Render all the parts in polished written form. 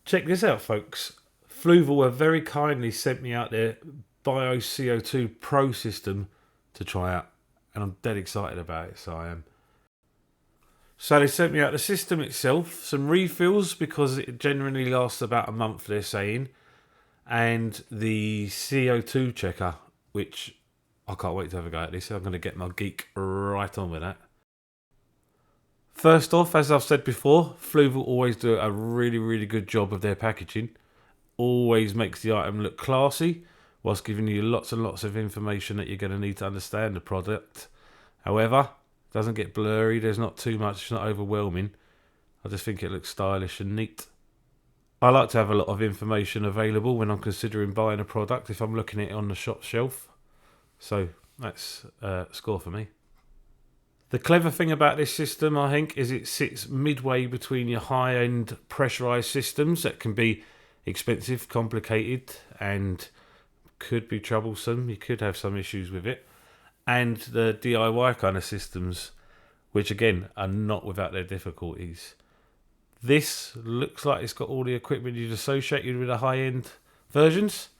Check this out, folks. Fluval have very kindly sent me out their BIO-Co2 Pro system to try out, and I'm dead excited about it, so I am. So they sent me out the system itself, some refills because it generally lasts about a month, they're saying, and the CO2 checker, which I can't wait to have a go at this. I'm going to get my geek right on with that. First off, as I've said before, Fluval always do a really good job of their packaging. Always makes the item look classy, whilst giving you lots and lots of information that you're going to need to understand the product. However, it doesn't get blurry, there's not too much, it's not overwhelming. I just think it looks stylish and neat. I like to have a lot of information available when I'm considering buying a product if I'm looking at it on the shop shelf. So that's a score for me. The clever thing about this system, I think, is it sits midway between your high-end pressurised systems that can be expensive, complicated, and could be troublesome. You could have some issues with it. And the DIY kind of systems, which again are not without their difficulties. This looks like it's got all the equipment you'd associate with the high-end versions,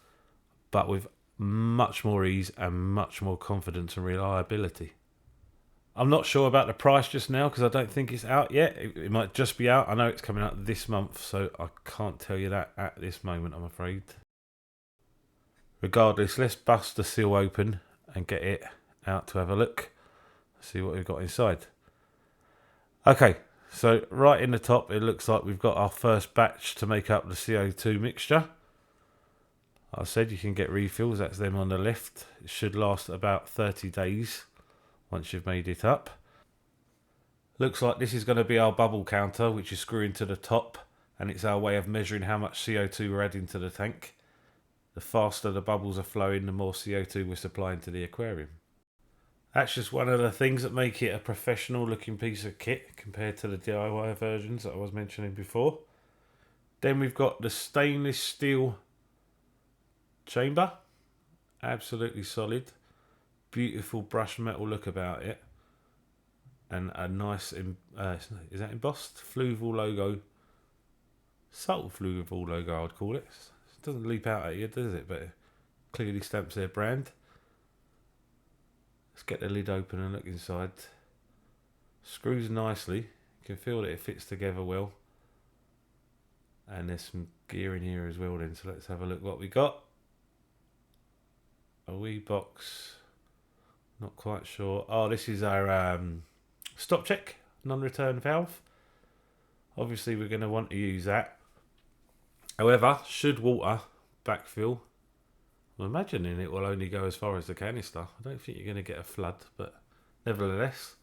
but with much more ease and much more confidence and reliability. I'm not sure about the price just now because I don't think it's out yet. It might just be out. I know it's coming out this month, so I can't tell you that at this moment, I'm afraid. Regardless, let's bust the seal open and get it out to have a look. See what we've got inside. Okay, so right in the top, it looks like we've got our first batch to make up the CO2 mixture. I said you can get refills, that's them on the left. It should last about 30 days. Once you've made it up. Looks like this is going to be our bubble counter, which is screwing to the top, and it's our way of measuring how much CO2 we're adding to the tank. The faster the bubbles are flowing, the more CO2 we're supplying to the aquarium. That's just one of the things that make it a professional looking piece of kit compared to the DIY versions that I was mentioning before. Then we've got the stainless steel chamber, absolutely solid. Beautiful brushed metal look about it, and a nice is that embossed Fluval logo, subtle Fluval logo I'd call it. It doesn't leap out at you, does it? But it clearly stamps their brand. Let's get the lid open and look inside. Screws nicely, you can feel that it fits together well, and there's some gear in here as well then, so let's have a look what we got. A wee box. Not quite sure. Oh, this is our stop check non-return valve. Obviously, we're going to want to use that. However, should water backfill, I'm imagining it will only go as far as the canister. I don't think you're going to get a flood, but nevertheless,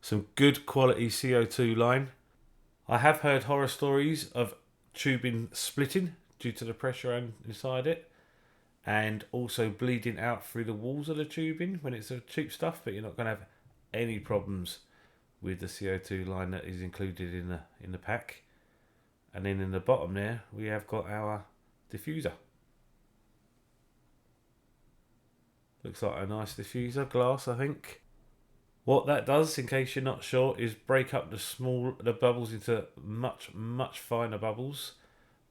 some good quality CO2 line. I have heard horror stories of tubing splitting due to the pressure inside it, and also bleeding out through the walls of the tubing when it's a cheap stuff, but you're not going to have any problems with the CO2 line that is included in the pack. And then in the bottom there, we have got our diffuser. Looks like a nice diffuser, glass I think. What that does, in case you're not sure, is break up the bubbles into much finer bubbles.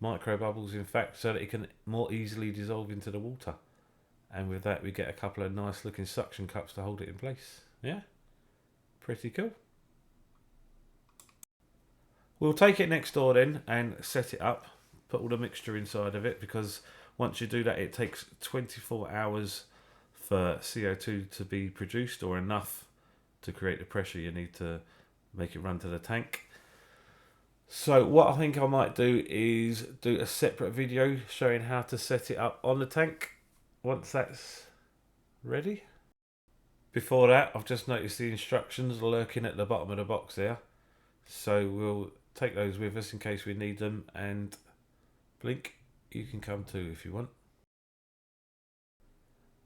Micro bubbles in fact, so that it can more easily dissolve into the water, and with that we get a couple of nice looking suction cups to hold it in place. Yeah, pretty cool. We'll take it next door then and set it up, put all the mixture inside of it, because once you do that it takes 24 hours for CO2 to be produced, or enough to create the pressure you need to make it run to the tank. So what I think I might do is do a separate video showing how to set it up on the tank once that's ready. Before that, I've just noticed the instructions lurking at the bottom of the box there, so we'll take those with us in case we need them, and Blink, you can come too if you want.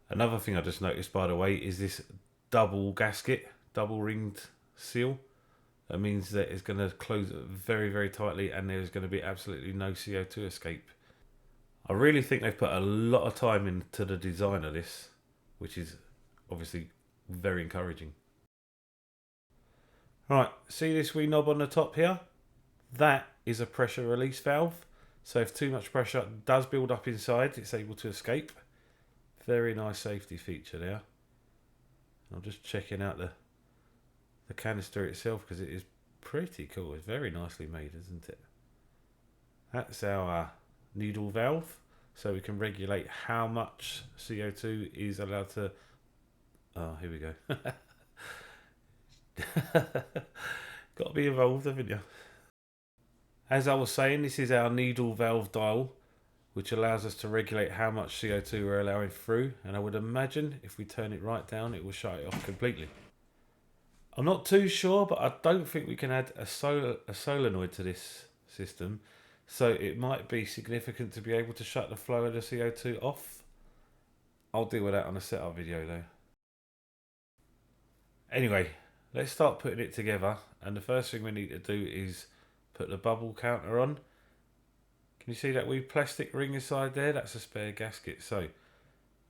Another thing I just noticed, by the way, is this double gasket, double ringed seal. That means that it's going to close very tightly, and there's going to be absolutely no CO2 escape. I really think they've put a lot of time into the design of this, which is obviously very encouraging. Right, see this wee knob on the top here? That is a pressure release valve. So if too much pressure does build up inside, it's able to escape. Very nice safety feature there. I'm just checking out the canister itself because it is pretty cool. It's very nicely made, isn't it? That's our needle valve, so we can regulate how much CO2 is allowed to... Oh, here we go. Got to be involved, haven't you? As I was saying, this is our needle valve dial, which allows us to regulate how much CO2 we're allowing through, and I would imagine if we turn it right down, it will shut it off completely. I'm not too sure, but I don't think we can add a solenoid to this system, so it might be significant to be able to shut the flow of the CO2 off. I'll deal with that on a setup video though. Anyway, let's start putting it together, and the first thing we need to do is put the bubble counter on. Can you see that wee plastic ring inside there? That's a spare gasket, so we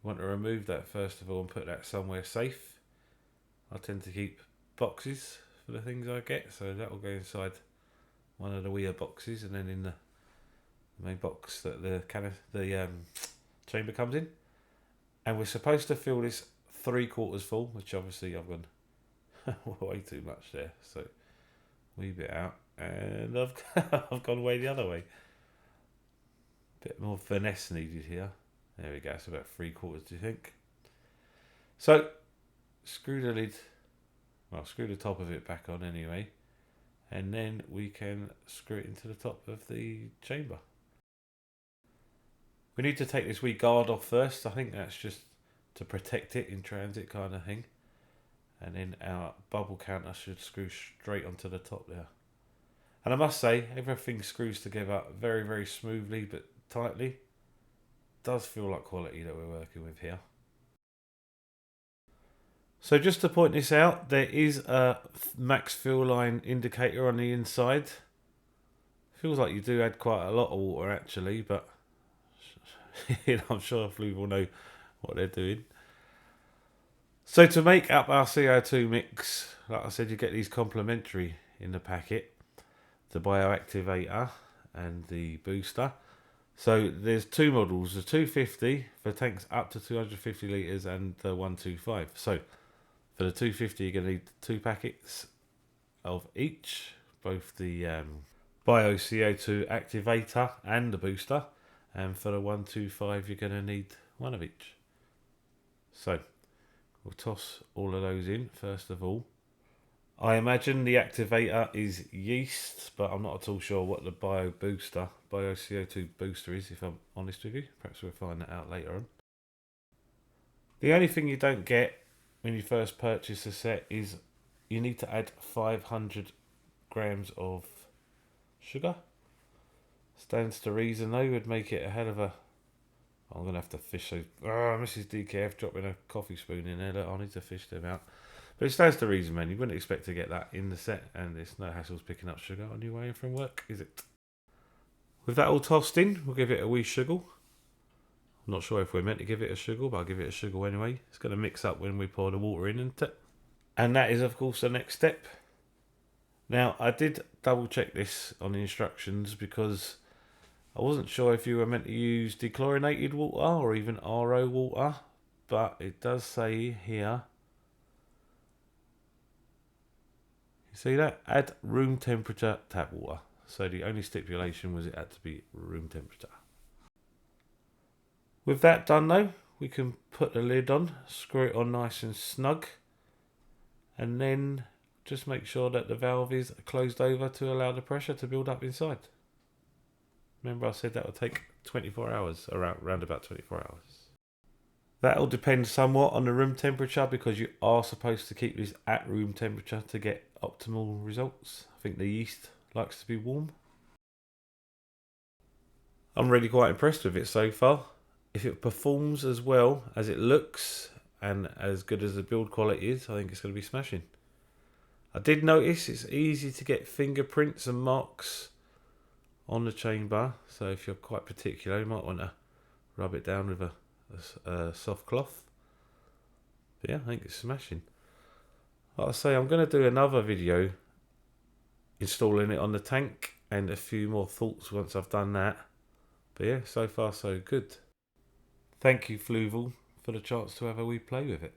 want to remove that first of all and put that somewhere safe. I tend to keep boxes for the things I get, so that will go inside one of the weird boxes, and then in the main box that the chamber comes in. And we're supposed to fill this 3/4 full, which obviously I've gone way too much there, so wee bit out, and I've gone way the other way. Bit more finesse needed here. There we go. It's about 3/4. Do you think? So screw the lid. Well, screw the top of it back on anyway, and then we can screw it into the top of the chamber. We need to take this wee guard off first. I think that's just to protect it in transit kind of thing. And then our bubble counter should screw straight onto the top there. And I must say, everything screws together very, very smoothly but tightly. Does feel like quality that we're working with here. So just to point this out, there is a max fill line indicator on the inside. Feels like you do add quite a lot of water actually, but I'm sure Fluval know what they're doing. So to make up our CO2 mix, like I said, you get these complementary in the packet, the bioactivator and the booster. So there's two models, the 250 for tanks up to 250 litres and the 125. So for the 250 you're going to need 2 packets of each, both the BIO-Co2 activator and the booster. And for the 125 you're going to need 1 of each. So we'll toss all of those in first of all. I imagine the activator is yeast, but I'm not at all sure what the BIO-Co2 booster is, if I'm honest with you. Perhaps we'll find that out later on. The only thing you don't get when you first purchase the set is you need to add 500 grams of sugar. Stands to reason though, would make it a hell of a... I'm going to have to fish those... Mrs. DKF dropping a coffee spoon in there. Look, I need to fish them out. But it stands to reason, man. You wouldn't expect to get that in the set, and it's no hassles picking up sugar on your way in from work, is it? With that all tossed in, we'll give it a wee shuggle. I'm not sure if we're meant to give it a shuggle, but I'll give it a shuggle anyway. It's going to mix up when we pour the water in, isn't it? And that is, of course, the next step. Now, I did double check this on the instructions because I wasn't sure if you were meant to use dechlorinated water or even RO water, but it does say here, you see that? Add room temperature tap water. So the only stipulation was it had to be room temperature. With that done though, we can put the lid on, screw it on nice and snug, and then just make sure that the valve is closed over to allow the pressure to build up inside. Remember I said that would take 24 hours, around about 24 hours. That'll depend somewhat on the room temperature because you are supposed to keep this at room temperature to get optimal results. I think the yeast likes to be warm. I'm really quite impressed with it so far. If it performs as well as it looks and as good as the build quality is, I think it's going to be smashing. I did notice it's easy to get fingerprints and marks on the chamber, so if you're quite particular you might want to rub it down with a soft cloth. But yeah, I think it's smashing. Like I say, I'm going to do another video installing it on the tank and a few more thoughts once I've done that. But yeah, so far so good. Thank you, Fluval, for the chance to have a wee play with it.